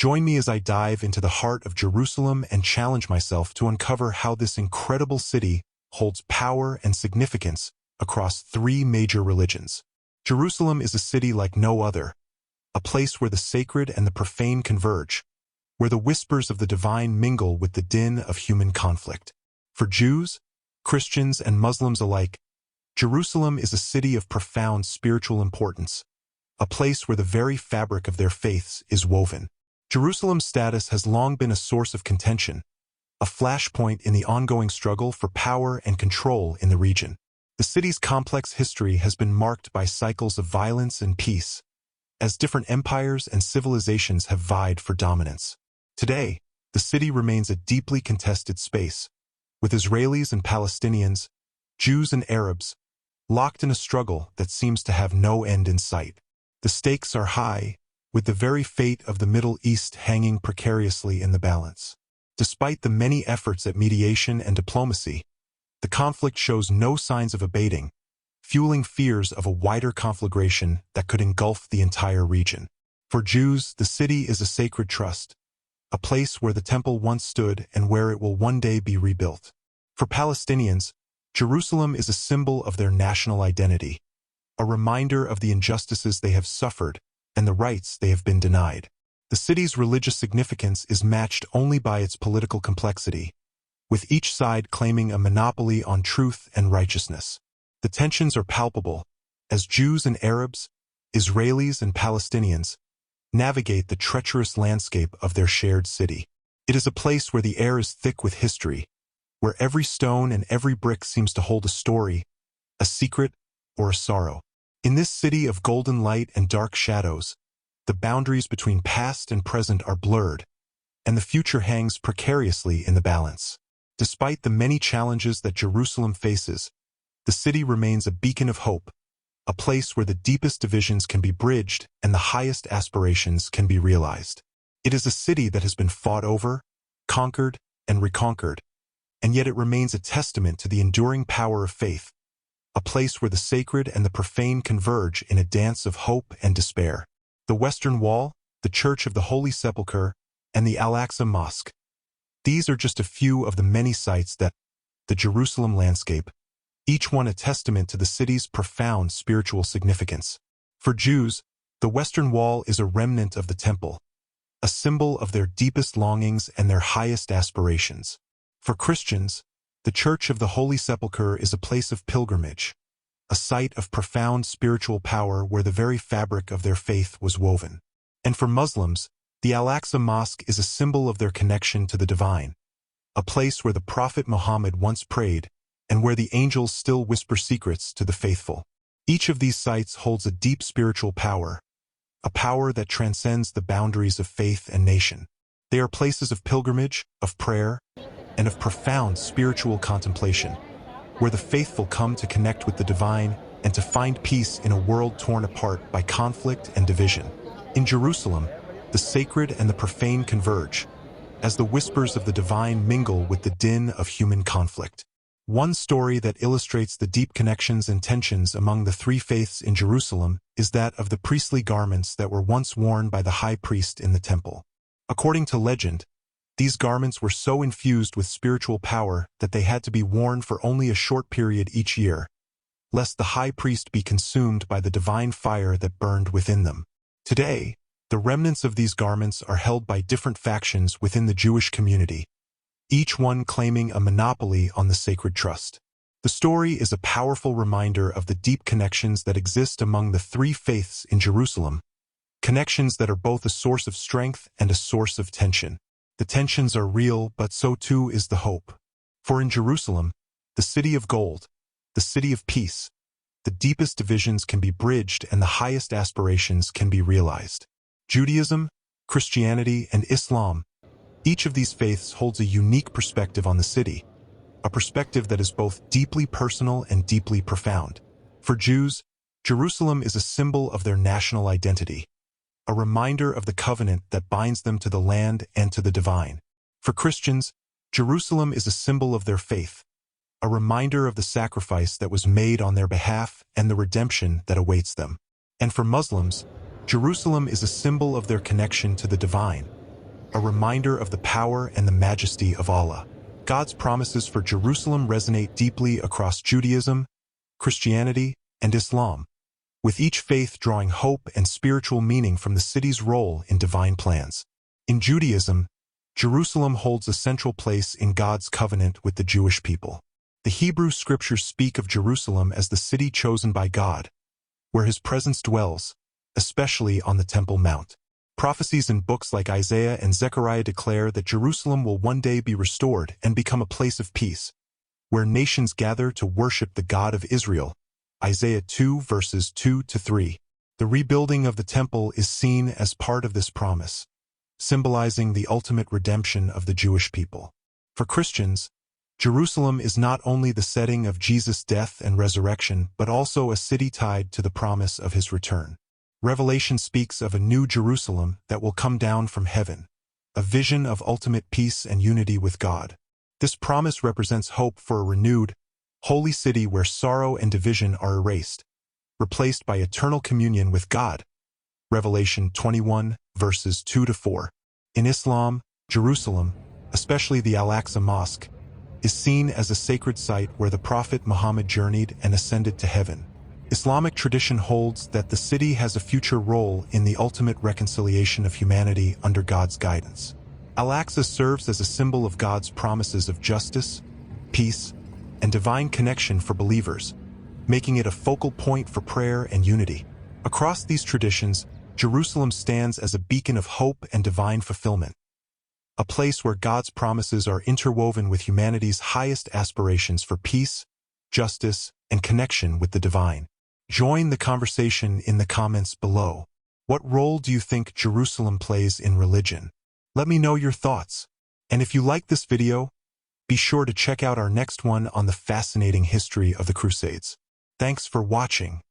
Join me as I dive into the heart of Jerusalem and challenge myself to uncover how this incredible city holds power and significance across three major religions. Jerusalem is a city like no other, a place where the sacred and the profane converge, where the whispers of the divine mingle with the din of human conflict. For Jews, Christians, and Muslims alike, Jerusalem is a city of profound spiritual importance, a place where the very fabric of their faiths is woven. Jerusalem's status has long been a source of contention, a flashpoint in the ongoing struggle for power and control in the region. The city's complex history has been marked by cycles of violence and peace, as different empires and civilizations have vied for dominance. Today, the city remains a deeply contested space, with Israelis and Palestinians, Jews and Arabs, locked in a struggle that seems to have no end in sight. The stakes are high, with the very fate of the Middle East hanging precariously in the balance. Despite the many efforts at mediation and diplomacy, the conflict shows no signs of abating, fueling fears of a wider conflagration that could engulf the entire region. For Jews, the city is a sacred trust, a place where the temple once stood and where it will one day be rebuilt. For Palestinians, Jerusalem is a symbol of their national identity, a reminder of the injustices they have suffered and the rights they have been denied. The city's religious significance is matched only by its political complexity, with each side claiming a monopoly on truth and righteousness. The tensions are palpable, as Jews and Arabs, Israelis and Palestinians, navigate the treacherous landscape of their shared city. It is a place where the air is thick with history, where every stone and every brick seems to hold a story, a secret, or a sorrow. In this city of golden light and dark shadows, the boundaries between past and present are blurred, and the future hangs precariously in the balance. Despite the many challenges that Jerusalem faces, the city remains a beacon of hope, a place where the deepest divisions can be bridged and the highest aspirations can be realized. It is a city that has been fought over, conquered, and reconquered, and yet it remains a testament to the enduring power of faith, a place where the sacred and the profane converge in a dance of hope and despair. The Western Wall, the Church of the Holy Sepulchre, and the Al-Aqsa Mosque. These are just a few of the many sites that the Jerusalem landscape, each one a testament to the city's profound spiritual significance. For Jews, the Western Wall is a remnant of the temple, a symbol of their deepest longings and their highest aspirations. For Christians, the Church of the Holy Sepulchre is a place of pilgrimage, a site of profound spiritual power where the very fabric of their faith was woven. And for Muslims, the Al-Aqsa Mosque is a symbol of their connection to the divine, a place where the Prophet Muhammad once prayed and where the angels still whisper secrets to the faithful. Each of these sites holds a deep spiritual power, a power that transcends the boundaries of faith and nation. They are places of pilgrimage, of prayer, and of profound spiritual contemplation, where the faithful come to connect with the divine and to find peace in a world torn apart by conflict and division. In Jerusalem, the sacred and the profane converge, as the whispers of the divine mingle with the din of human conflict. One story that illustrates the deep connections and tensions among the three faiths in Jerusalem is that of the priestly garments that were once worn by the high priest in the temple. According to legend, these garments were so infused with spiritual power that they had to be worn for only a short period each year, lest the high priest be consumed by the divine fire that burned within them. Today, the remnants of these garments are held by different factions within the Jewish community, each one claiming a monopoly on the sacred trust. The story is a powerful reminder of the deep connections that exist among the three faiths in Jerusalem, connections that are both a source of strength and a source of tension. The tensions are real, but so too is the hope. For in Jerusalem, the city of gold, the city of peace, the deepest divisions can be bridged and the highest aspirations can be realized. Judaism, Christianity, and Islam, each of these faiths holds a unique perspective on the city, a perspective that is both deeply personal and deeply profound. For Jews, Jerusalem is a symbol of their national identity, a reminder of the covenant that binds them to the land and to the divine. For Christians, Jerusalem is a symbol of their faith, a reminder of the sacrifice that was made on their behalf and the redemption that awaits them. And for Muslims, Jerusalem is a symbol of their connection to the divine, a reminder of the power and the majesty of Allah. God's promises for Jerusalem resonate deeply across Judaism, Christianity, and Islam, with each faith drawing hope and spiritual meaning from the city's role in divine plans. In Judaism, Jerusalem holds a central place in God's covenant with the Jewish people. The Hebrew scriptures speak of Jerusalem as the city chosen by God, where his presence dwells, especially on the Temple Mount. Prophecies in books like Isaiah and Zechariah declare that Jerusalem will one day be restored and become a place of peace, where nations gather to worship the God of Israel. Isaiah 2 verses 2-3. The rebuilding of the temple is seen as part of this promise, symbolizing the ultimate redemption of the Jewish people. For Christians, Jerusalem is not only the setting of Jesus' death and resurrection, but also a city tied to the promise of his return. Revelation speaks of a new Jerusalem that will come down from heaven, a vision of ultimate peace and unity with God. This promise represents hope for a renewed, holy city where sorrow and division are erased, replaced by eternal communion with God. Revelation 21, verses 2-4. In Islam, Jerusalem, especially the Al-Aqsa Mosque, is seen as a sacred site where the Prophet Muhammad journeyed and ascended to heaven. Islamic tradition holds that the city has a future role in the ultimate reconciliation of humanity under God's guidance. Al-Aqsa serves as a symbol of God's promises of justice, peace, and divine connection for believers, making it a focal point for prayer and unity. Across these traditions, Jerusalem stands as a beacon of hope and divine fulfillment, a place where God's promises are interwoven with humanity's highest aspirations for peace, justice, and connection with the divine. Join the conversation in the comments below. What role do you think Jerusalem plays in religion? Let me know your thoughts. And if you like this video, be sure to check out our next one on the fascinating history of the Crusades. Thanks for watching.